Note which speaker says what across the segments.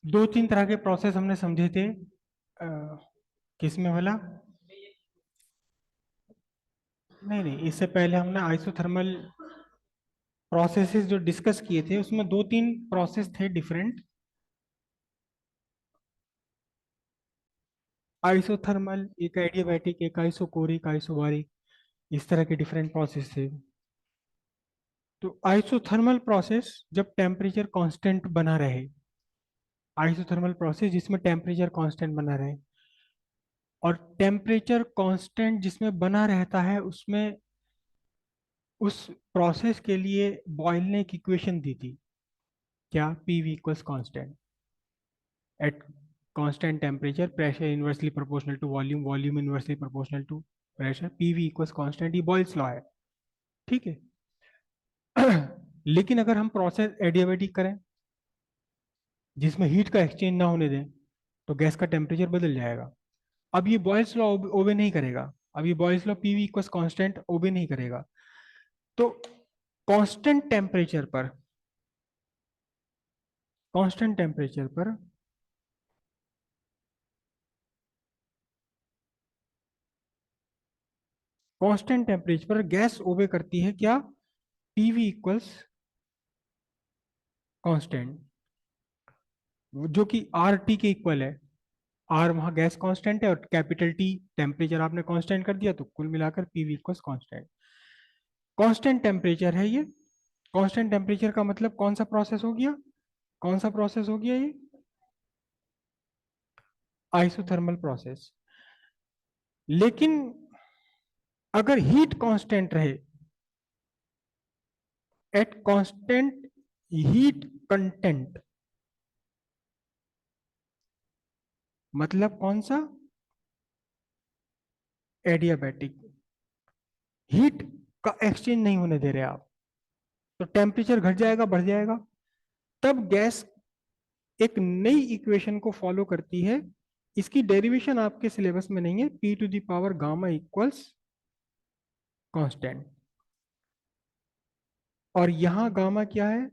Speaker 1: दो तीन तरह के प्रोसेस हमने समझे थे। किसमें वाला? नहीं नहीं, इससे पहले हमने आइसोथर्मल प्रोसेसेस जो डिस्कस किए थे उसमें दो तीन प्रोसेस थे डिफरेंट। आइसोथर्मल, एक एडियाबैटिक, एक आइसोकोरिक, आइसोबारिक, इस तरह के डिफरेंट प्रोसेस थे। तो आइसोथर्मल प्रोसेस जब टेम्परेचर कांस्टेंट बना रहे, आइसोथर्मल प्रोसेस जिसमें टेम्परेचर कांस्टेंट बना रहे, और टेम्परेचर कांस्टेंट जिसमें बना रहता है उसमें उस प्रोसेस के लिए बॉयल ने एक इक्वेशन दी थी। क्या? P V equals constant at constant temperature, pressure inversely proportional to volume, volume inversely proportional to pressure, P V equals constant. ये बॉयल्स लॉ है, ठीक है। लेकिन अगर हम प्रोसेस एडियाबेटिक करें जिसमें हीट का एक्सचेंज ना होने दें तो गैस का टेम्परेचर बदल जाएगा। अब ये बॉयल्स लॉ ओबे नहीं करेगा। अब ये Boyle's law P V equals constant obey नहीं करेगा। तो कांस्टेंट टेम्परेचर पर, कांस्टेंट टेम्परेचर पर कांस्टेंट टेम्परेचर पर गैस ओबे करती है क्या? पीवी इक्वल्स कांस्टेंट, जो कि आर टी के इक्वल है। आर वहां गैस कांस्टेंट है और कैपिटल टी टेम्परेचर आपने कांस्टेंट कर दिया, तो कुल मिलाकर PV equals constant. Constant temperature है ये। कांस्टेंट टेम्परेचर का मतलब कौन सा प्रोसेस हो गया? कौन सा प्रोसेस हो गया ये? Isothermal process. लेकिन अगर हीट कांस्टेंट रहे, एट कांस्टेंट हीट कंटेंट, मतलब कौन सा? एडियाबैटिक। हीट का एक्सचेंज नहीं होने दे रहे आप, तो टेम्परेचर घट जाएगा बढ़ जाएगा। तब गैस एक नई इक्वेशन को फॉलो करती है। इसकी डेरिवेशन आपके सिलेबस में नहीं है। P to the power gamma equals constant. और यहां गामा क्या है?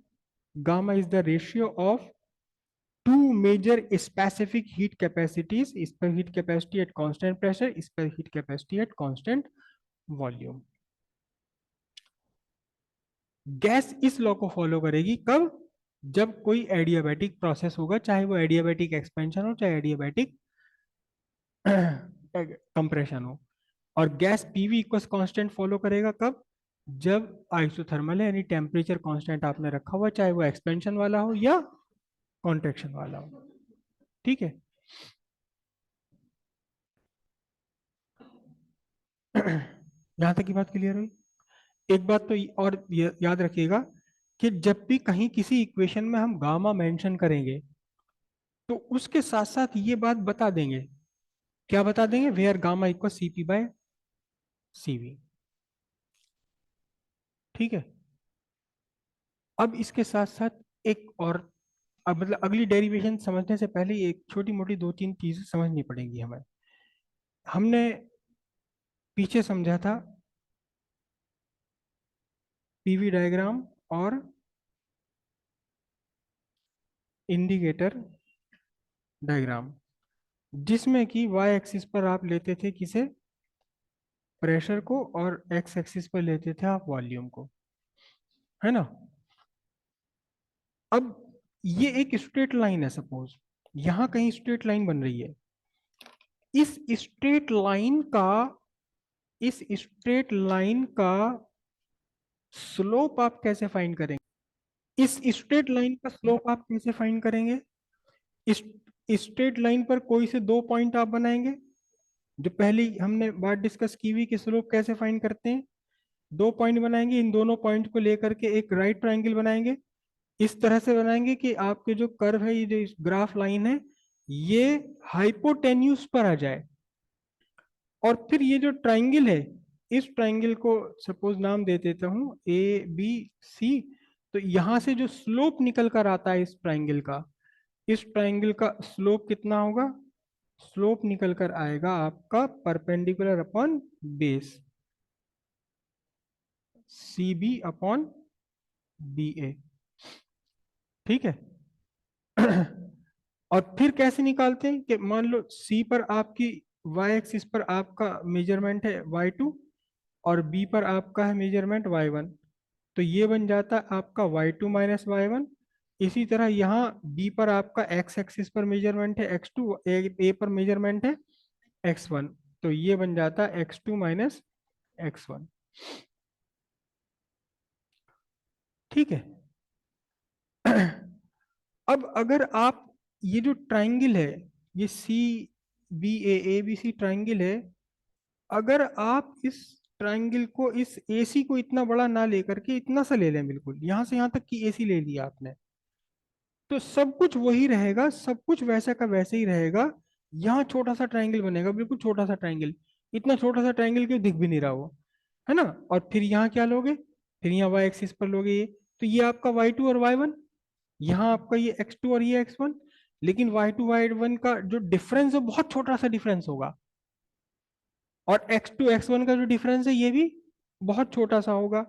Speaker 1: Gamma is the ratio of two major specific heat capacities. इस पर heat capacity at constant pressure, इस पर heat capacity at constant volume. Gas इस लॉ को फॉलो करेगी कब? जब कोई एडियाबैटिक प्रोसेस होगा, चाहे वो एडियाबैटिक एक्सपेंशन हो चाहे एडियाबैटिक कंप्रेशन हो। और gas PV equals constant follow करेगा कब? जब आइसोथर्मल है, यानी टेम्परेचर कांस्टेंट आपने रखा हुआ, चाहे वो एक्सपेंशन वाला हो या कॉन्ट्रेक्शन वाला हो, ठीक है। यहां तक की बात क्लियर हुई? एक बात तो और याद रखिएगा कि जब भी कहीं किसी इक्वेशन में हम गामा मेंशन करेंगे तो उसके साथ साथ ये बात बता देंगे। क्या बता देंगे? Where gamma equal CP by CV, ठीक है। अब इसके साथ साथ एक और, अब मतलब अगली डेरिवेशन समझने से पहले एक छोटी मोटी दो तीन चीजें समझनी पड़ेंगी हमें। हमने पीछे समझा था पीवी डायग्राम और इंडिकेटर डायग्राम, जिसमें कि वाई एक्सिस पर आप लेते थे किसे? प्रेशर को, और एक्स एक्सिस पर लेते थे आप वॉल्यूम को, है ना। अब ये एक स्ट्रेट लाइन है, सपोज यहां कहीं स्ट्रेट लाइन बन रही है। इस स्ट्रेट लाइन का, इस स्ट्रेट लाइन का स्लोप आप कैसे फाइंड करेंगे? इस स्ट्रेट लाइन का स्लोप आप कैसे फाइंड करेंगे? इस स्ट्रेट लाइन पर कोई से दो पॉइंट आप बनाएंगे। जो पहली हमने बात डिस्कस की हुई कि स्लोप कैसे फाइंड करते हैं, दो पॉइंट बनाएंगे, इन दोनों पॉइंट को लेकर के एक राइट ट्रायंगल बनाएंगे। इस तरह से बनाएंगे कि आपके जो कर्व है, ये जो ग्राफ लाइन है, ये हाइपोटेन्यूज पर आ जाए। और फिर ये जो ट्रायंगल है, इस ट्रायंगल को सपोज नाम दे देता हूं ए बी सी। तो यहां से जो स्लोप निकल कर आता है इस ट्रायंगल का, इस ट्रायंगल का स्लोप कितना होगा? स्लोप निकल कर आएगा आपका perpendicular upon base, C B upon B A, ठीक है। और फिर कैसे निकालते हैं कि मान लो सी पर आपकी वाई एक्सिस पर आपका मेजरमेंट है y2 और बी पर आपका है मेजरमेंट y1, तो ये बन जाता है आपका y2 माइनस y1। इसी तरह यहाँ बी पर आपका x एक्सिस पर मेजरमेंट है x2, ए पर मेजरमेंट है x1, तो ये बन जाता है x2 माइनस x1। ठीक है। अब अगर आप ये जो ट्राइंगल है, ये C B A B C triangle है, अगर आप इस ट्राइंगल को, इस एसी को इतना बड़ा ना लेकर के इतना सा ले लें, बिल्कुल यहां से यहां तक की एसी ले लिया आपने, तो सब कुछ वही रहेगा, सब कुछ वैसा का वैसे ही रहेगा। यहाँ छोटा सा ट्राइंगल बनेगा, बिल्कुल छोटा सा ट्राइंगल, इतना छोटा सा ट्राइंगल क्यों दिख भी नहीं रहा वो, है ना। और फिर यहाँ क्या लोगे, फिर यहाँ वाई एक्सिस पर लोगे ये, तो ये आपका y2 और y1, यहाँ आपका ये x2 और ये x1। लेकिन y2 y1 का जो डिफरेंस है बहुत छोटा सा डिफरेंस होगा, और x2 x1 का जो डिफरेंस है ये भी बहुत छोटा सा होगा।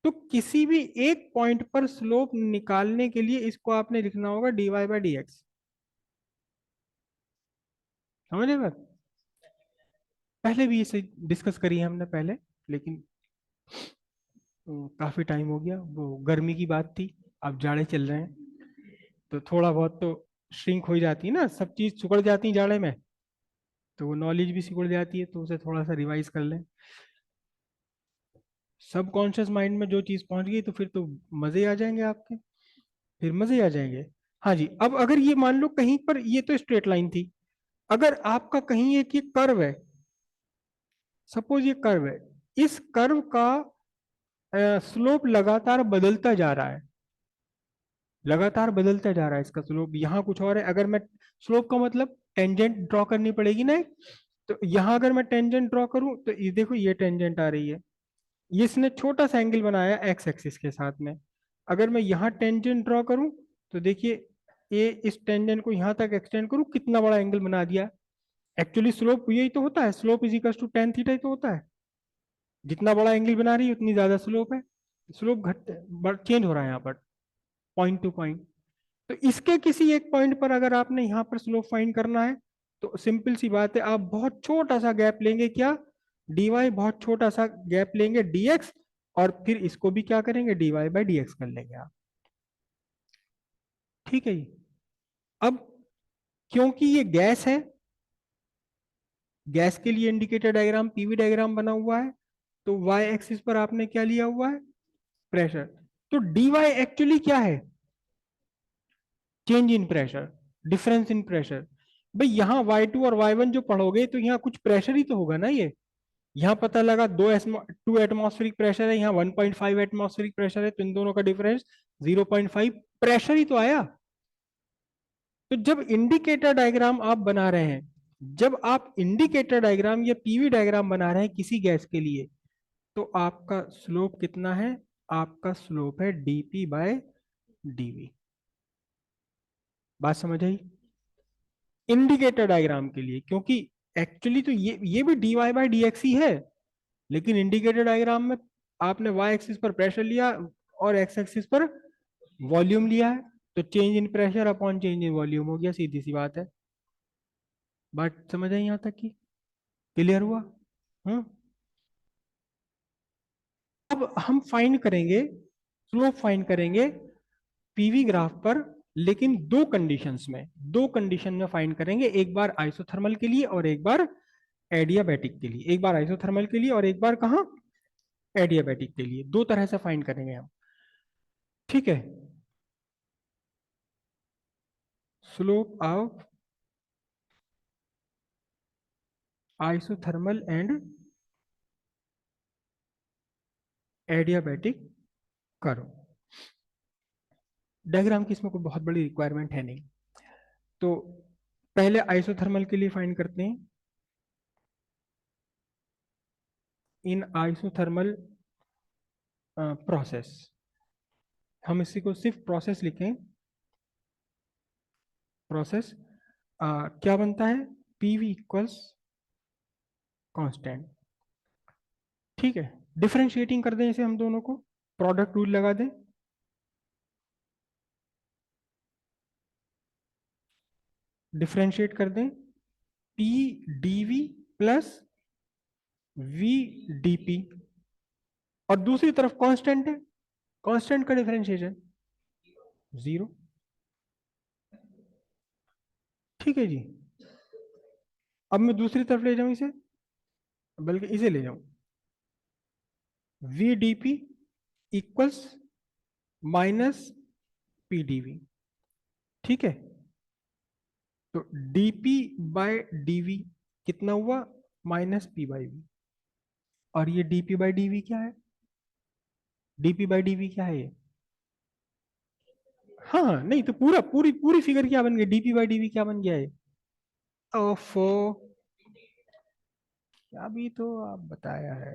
Speaker 1: तो किसी भी एक पॉइंट पर स्लोप निकालने के लिए इसको आपने लिखना होगा dy/dx। समझ रहे बात। पहले भी इसे डिस्कस करी है हमने पहले, लेकिन काफी टाइम हो गया, वो गर्मी की बात थी, अब जाड़े चल रहे हैं, तो थोड़ा बहुत तो श्रिंक हो ही जाती है ना, सब चीज सिकुड़ जाती है जाड़े में, तो वो नॉलेज भी सिकुड़ जाती है, तो उसे थोड़ा सा रिवाइज कर लें। सब कॉन्शियस माइंड में जो चीज पहुंच गई तो फिर तो मजे आ जाएंगे आपके, फिर मजे आ जाएंगे। हाँ जी, अब अगर ये मान लो कहीं पर, ये तो स्ट्रेट लाइन थी, अगर आपका कहीं एक ये कर्व है, सपोज ये कर्व है, इस कर्व का स्लोप लगातार बदलता जा रहा है, लगातार बदलता जा रहा है इसका स्लोप, यहाँ कुछ और है, अगर मैं स्लोप का मतलब टेंजेंट ड्रॉ करनी पड़ेगी ना, तो यहाँ अगर मैं टेंजेंट ड्रॉ करूं तो ये देखो ये टेंजेंट आ रही है, ये इसने छोटा सा एंगल बनाया एक्स एक्सिस के साथ में, अगर मैं यहाँ टेंजेंट ड्रॉ करूं तो देखिए ये इस टेंजेंट को यहाँ तक एक्सटेंड करूं कितना बड़ा एंगल बना दिया। एक्चुअली स्लोप यही तो होता है, slope is equal to tan theta ही तो होता है, जितना बड़ा एंगल बना रही है उतनी ज्यादा स्लोप है, स्लोप घट चेंज हो रहा है यहाँ पर पॉइंट टू पॉइंट। तो इसके किसी एक पॉइंट पर अगर आपने यहाँ पर स्लोप फाइंड करना है, तो सिंपल सी बात है, आप बहुत छोटा सा गैप लेंगे, क्या dy, बहुत छोटा सा गैप लेंगे dx, और फिर इसको भी क्या करेंगे dy/dx कर लेंगे आप। ठीक है जी। अब क्योंकि ये गैस है, गैस के लिए इंडिकेटर डायग्राम पीवी डायग्राम बना हुआ है, तो y एक्सिस पर आपने क्या लिया हुआ है, प्रेशर। तो dy एक्चुअली क्या है, change in pressure, difference in pressure. भाई यहाँ y2 और y1 जो पढ़ोगे तो यहाँ कुछ प्रेशर ही तो होगा ना, ये यहाँ पता लगा 2 एटमॉस्फेरिक प्रेशर है, यहाँ 1.5 एटमॉस्फेरिक प्रेशर है, तो इन दोनों का डिफरेंस 0.5 प्रेशर ही तो आया। तो जब इंडिकेटर डायग्राम आप बना रहे हैं, जब आप इंडिकेटर डायग्राम या पीवी डायग्राम बना रहे हैं किसी गैस के लिए, तो आपका स्लोप कितना है, आपका स्लोप है dp/dv। बात समझ आई। इंडिकेटर डायग्राम के लिए, क्योंकि एक्चुअली तो ये भी dy/dx ही है, लेकिन इंडिकेटर डायग्राम में आपने y एक्सिस पर प्रेशर लिया और x एक्सिस पर वॉल्यूम लिया है, तो change in pressure upon change in volume हो गया, सीधी सी बात है। बात समझ आई यहाँ तक की, क्लियर हुआ। हम्म। अब हम फाइंड करेंगे, स्लोप फाइंड करेंगे पीवी ग्राफ पर, लेकिन दो कंडीशंस में, दो कंडीशन में फाइंड करेंगे, एक बार आइसोथर्मल के लिए और एक बार एडियाबैटिक के लिए, एक बार आइसोथर्मल के लिए और एक बार कहाँ, एडियाबैटिक के लिए, दो तरह से फाइंड करेंगे हम। ठीक है। Slope of isothermal and adiabatic करो। डायग्राम की इसमें कोई बहुत बड़ी रिक्वायरमेंट है नहीं, तो पहले आइसोथर्मल के लिए फाइंड करते हैं। इन आइसोथर्मल प्रोसेस, हम इसी को सिर्फ प्रोसेस लिखें, प्रोसेस क्या बनता है, पीवी इक्वल्स कांस्टेंट। ठीक है। डिफरेंशिएटिंग कर दें इसे हम दोनों को, प्रोडक्ट रूल लगा दें। डिफ्रेंशिएट कर दें, P dV plus V dP, और दूसरी तरफ कांस्टेंट है, कांस्टेंट का डिफरेंशिएशन 0। ठीक है जी। अब मैं दूसरी तरफ ले जाऊं इसे, बल्कि इसे ले जाऊं, V D P equals minus P D V. ठीक है, तो dp बाय dv कितना हुआ, माइनस पी बाई वी। और ये dp बाई dv क्या है, dp बाई dv क्या है ये, हाँ हाँ, नहीं तो पूरा पूरी पूरी फिगर क्या बन गई, dp बाई dv क्या बन गया है। ओफो, अभी तो आप बताया है,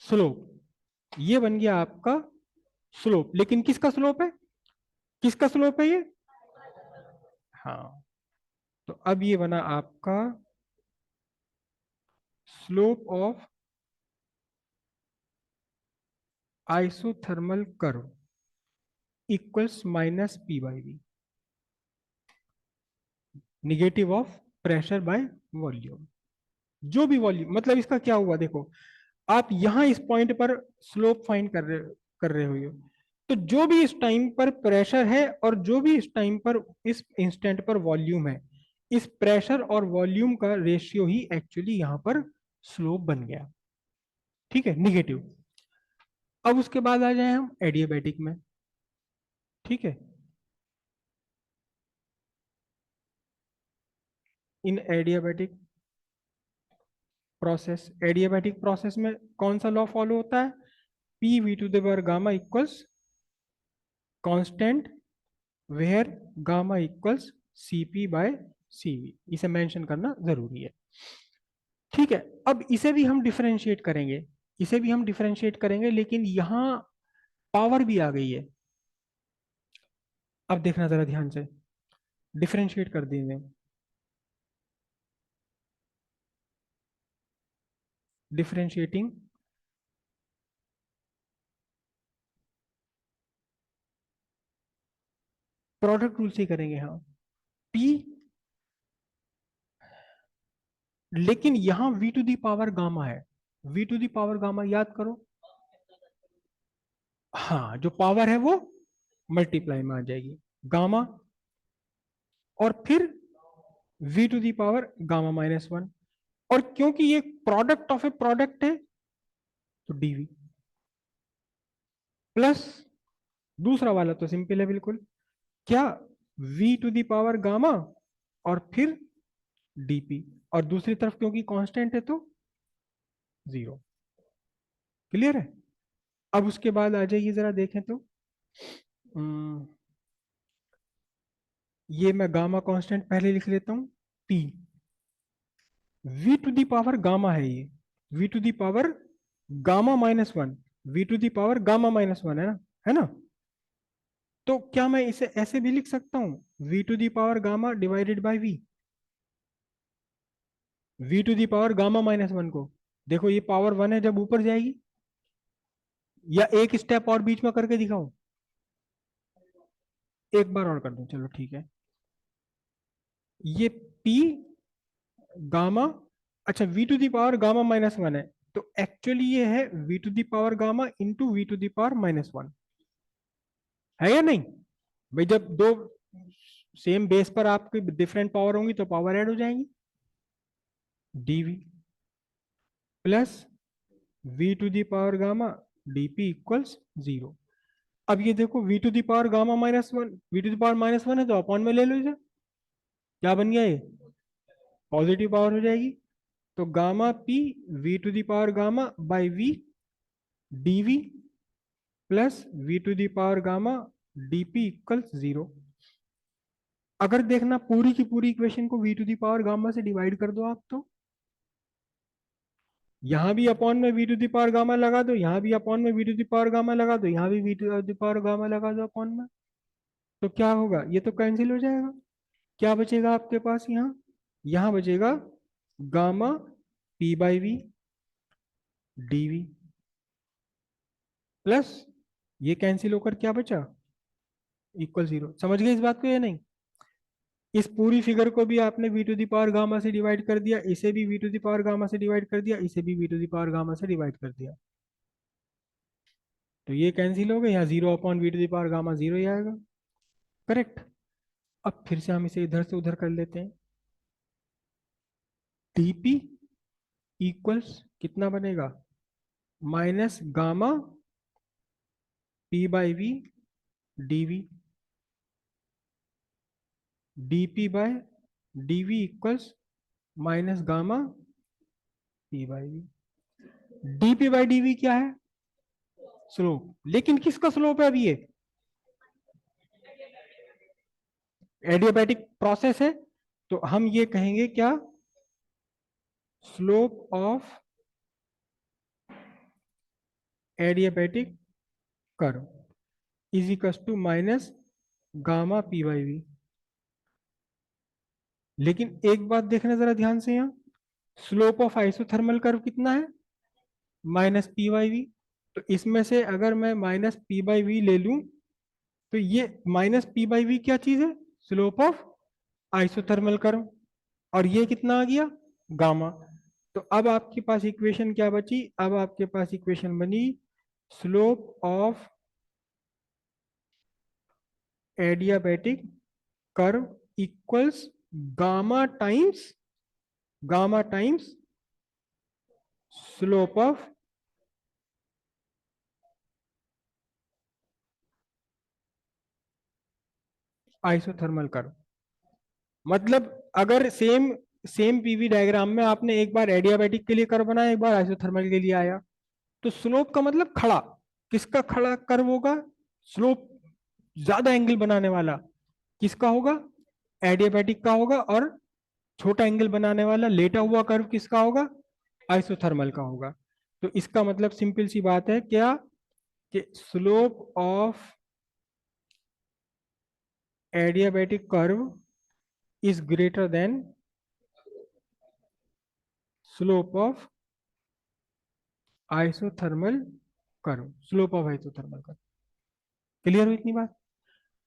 Speaker 1: स्लोप, ये बन गया आपका स्लोप, लेकिन किसका स्लोप है, किसका स्लोप है ये, हाँ। तो अब ये बना आपका slope of isothermal curve equals minus P by V, negative of pressure by volume. जो भी वॉल्यूम, मतलब इसका क्या हुआ देखो, आप यहां इस पॉइंट पर स्लोप फाइंड कर रहे हो, तो जो भी इस टाइम पर प्रेशर है और जो भी इस टाइम पर इस इंस्टेंट पर वॉल्यूम है, इस प्रेशर और वॉल्यूम का रेशियो ही एक्चुअली यहां पर स्लोप बन गया। ठीक है, निगेटिव। अब उसके बाद आ जाए हम एडियाबैटिक में। ठीक है, in adiabatic process, adiabatic process में कौन सा लॉ फॉलो होता है, P V to the power gamma equals constant where gamma equals C P by C V, इसे मेंशन करना जरूरी है। ठीक है, अब इसे भी हम डिफरेंशिएट करेंगे, इसे भी हम डिफरेंशिएट करेंगे, लेकिन यहां पावर भी आ गई है। अब देखना जरा ध्यान से, डिफरेंशिएट कर देंगे, डिफरेंशिएटिंग प्रोडक्ट रूल से ही करेंगे, हाँ। पी, लेकिन यहां V to the power gamma है, V to the power gamma याद करो, हाँ, जो पावर है वो मल्टीप्लाई में आ जाएगी, गामा, और फिर V to the power gamma minus one, और क्योंकि ये प्रोडक्ट ऑफ ए प्रोडक्ट है, तो डीवी प्लस दूसरा वाला तो सिंपल है बिल्कुल, क्या, V to the power gamma और फिर डीपी, और दूसरी तरफ क्योंकि कांस्टेंट है तो जीरो। क्लियर है। अब उसके बाद आ जाइए जरा देखें तो, हम्म, ये मैं गामा कांस्टेंट पहले लिख लेता हूं, P, V to the power gamma है ये, V to the power gamma minus one, V to the power gamma minus one है ना, है ना। तो क्या मैं इसे ऐसे भी लिख सकता हूं, V to the power gamma divided by V, V to the power gamma minus one को, देखो ये पावर वन है जब ऊपर जाएगी, या एक स्टेप और बीच में करके दिखाऊं, एक बार और कर दूं, चलो ठीक है, ये पी गामा, अच्छा V to the power gamma minus one है, तो एक्चुअली ये है V to the power gamma into V to the power minus one, है या नहीं। भाई जब दो सेम बेस पर आपकी डिफरेंट पावर होंगी तो पावर ऐड हो जाएंगी, dV plus V to the power gamma dP equals zero. अब ये देखो V to the power gamma minus one, V to the power minus one है तो अपॉन में ले लो इसे, क्या बन गया ये, पॉजिटिव पावर हो जाएगी, तो gamma P V to the power gamma by V dV plus V to the power gamma dP equals zero. अगर देखना पूरी की पूरी इक्वेशन को V to the power gamma से डिवाइड कर दो आप, तो यहां भी अपॉन में V to the power gamma लगा दो, यहां भी अपॉन में V to the power gamma लगा दो, यहां भी V to the power gamma लगा दो अपॉन में, तो क्या होगा, ये तो कैंसिल हो जाएगा, क्या बचेगा आपके पास यहाँ, यहाँ बचेगा gamma P by V dV plus ये कैंसिल होकर क्या बचा, इक्वल जीरो। समझ गए इस बात को या नहीं। इस पूरी फिगर को भी आपने V to the power gamma से डिवाइड कर दिया, इसे भी V to the power gamma से डिवाइड कर दिया, इसे भी V to the power gamma से डिवाइड कर दिया। तो ये कैंसिल हो गया, यहाँ zero upon V to the power gamma zero ही आएगा। करेक्ट। अब फिर से हम इसे इधर से उधर कर लेते हैं। डीपी इक्वल्स कितना बनेगा, minus gamma P by V dV, dP by dV equals minus gamma P by V. DP by dV क्या है, स्लोप। लेकिन किसका स्लोप है अभी ये, एडियाबैटिक प्रोसेस है, तो हम ये कहेंगे क्या, slope of adiabatic curve is equal to minus gamma P by V. लेकिन एक बात देखना जरा ध्यान से, यहाँ स्लोप ऑफ आइसोथर्मल कर्व कितना है, माइनस पी बाई वी। तो इसमें से अगर मैं माइनस पी बाई वी ले लूं, तो ये माइनस पी बाई वी क्या चीज है, स्लोप ऑफ आइसोथर्मल कर्व। और ये कितना आ गया, गामा। तो अब आपके पास इक्वेशन क्या बची, अब आपके पास इक्वेशन बनी slope of adiabatic curve equals gamma times slope of isothermal curve. मतलब अगर सेम सेम पीवी डायग्राम में आपने एक बार एडियाबैटिक के लिए कर्व बनाया, एक बार आइसोथर्मल के लिए आया, तो स्लोप का मतलब खड़ा, किसका खड़ा कर्व होगा, स्लोप ज्यादा एंगल बनाने वाला किसका होगा, एडियाबैटिक का होगा, और छोटा एंगल बनाने वाला लेटा हुआ कर्व किसका होगा, आइसोथर्मल का होगा। तो इसका मतलब सिंपल सी बात है क्या, कि slope of adiabatic curve is greater than slope of isothermal curve, slope of isothermal curve. Clear हुई इतनी बात।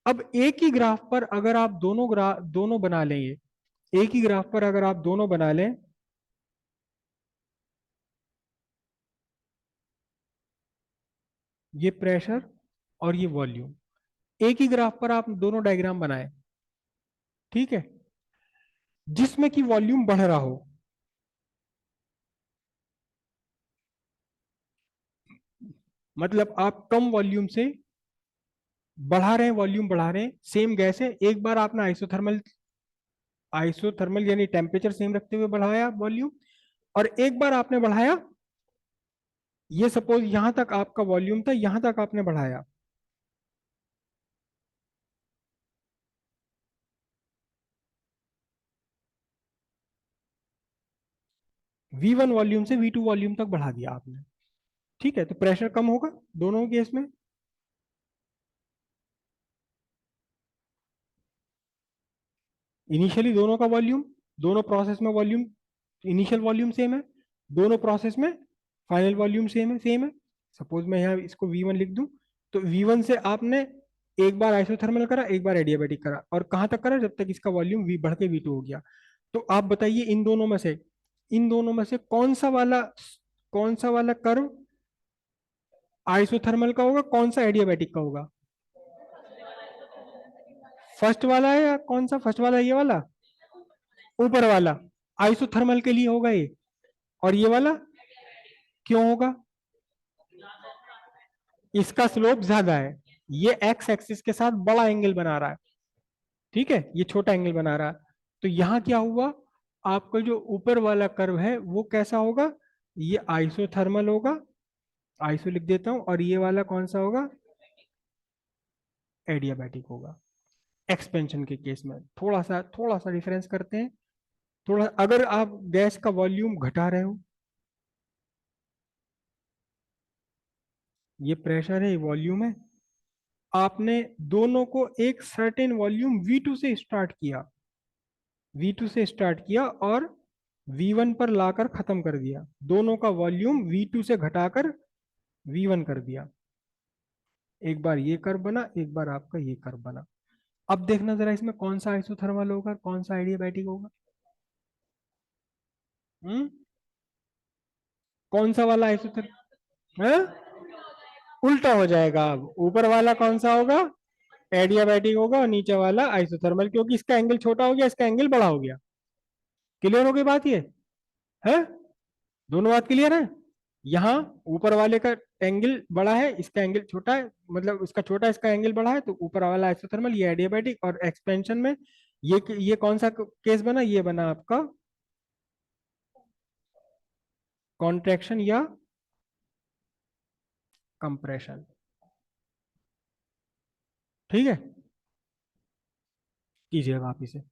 Speaker 1: अब एक ही ग्राफ पर अगर आप दोनों बना लें, ये एक ही ग्राफ पर अगर आप दोनों बना लें, ये प्रेशर और ये वॉल्यूम, एक ही ग्राफ पर आप दोनों डायग्राम बनाए, ठीक है, जिसमें कि वॉल्यूम बढ़ रहा हो, मतलब आप कम वॉल्यूम से बढ़ा रहे हैं, वॉल्यूम बढ़ा रहे हैं, सेम गैस है, एक बार आपने आइसोथर्मल आइसोथर्मल यानी टेम्परेचर सेम रखते हुए बढ़ाया वॉल्यूम, और एक बार आपने बढ़ाया, ये सपोज यहां तक आपका वॉल्यूम था, यहां तक आपने बढ़ाया, V1 वॉल्यूम से V2 वॉल्यूम तक बढ़ा दिया आपने, ठीक है, तो प्रेशर कम होगा दोनों केस में। इनिशियली दोनों का वॉल्यूम, दोनों प्रोसेस में वॉल्यूम, इनिशियल वॉल्यूम सेम है, दोनों प्रोसेस में फाइनल वॉल्यूम सेम है। सपोज मैं यहाँ इसको V1 लिख दूं, तो V1 से आपने एक बार आइसोथर्मल करा, एक बार एडियाबैटिक करा, और कहां तक करा, जब तक इसका वॉल्यूम V बढ़ के V2 हो गया। तो आप बताइए इन दोनों में से कौन सा वाला कर्व आइसोथर्मल का होगा, कौन सा एडियाबैटिक का होगा, फर्स्ट वाला है, या कौन सा फर्स्ट वाला, ये वाला ऊपर वाला आइसोथर्मल के लिए होगा ये, और ये वाला क्यों होगा, इसका स्लोप ज्यादा है, ये एक्स एक्सिस के साथ बड़ा एंगल बना रहा है, ठीक है, ये छोटा एंगल बना रहा है। तो यहां क्या हुआ, आपका जो ऊपर वाला कर्व है वो कैसा होगा, ये आइसोथर्मल होगा, आइसो लिख देता हूं, और ये वाला कौन सा होगा, एडियाबैटिक होगा। एक्सपेंशन के केस में थोड़ा सा डिफरेंस करते हैं। थोड़ा, अगर आप गैस का वॉल्यूम घटा रहे हो, ये प्रेशर है, ये वॉल्यूम है, आपने दोनों को एक सर्टेन वॉल्यूम V2 से स्टार्ट किया, V2 से स्टार्ट किया और V1 पर लाकर खत्म कर दिया, दोनों का वॉल्यूम V2 से घटाकर V1 कर दिया। एक बार ये कर्व बना, एक बार आपका ये कर्व बना। अब देखना जरा इसमें कौन सा आइसोथर्मल होगा, कौन सा एडियाबैटिक होगा। हम्म, कौन सा वाला आइसोथर्मल है? उल्टा हो जाएगा। अब ऊपर वाला कौन सा होगा? एडियाबैटिक होगा, और नीचे वाला आइसोथर्मल, क्योंकि इसका एंगल छोटा हो गया, इसका एंगल बड़ा हो गया। क्लियर हो गई बात ये? है? दोनों बात क्लियर है? यहाँ ऊपर वाले का एंगल बड़ा है, इसका एंगल छोटा है, मतलब इसका छोटा, इसका एंगल बड़ा है, तो ऊपर वाला आइसोथर्मल, ये एडियाबैटिक। और एक्सपेंशन में ये कौन सा केस बना? ये बना आपका कॉन्ट्रैक्शन या कंप्रेशन। ठीक है, कीजिएगा आप इसे।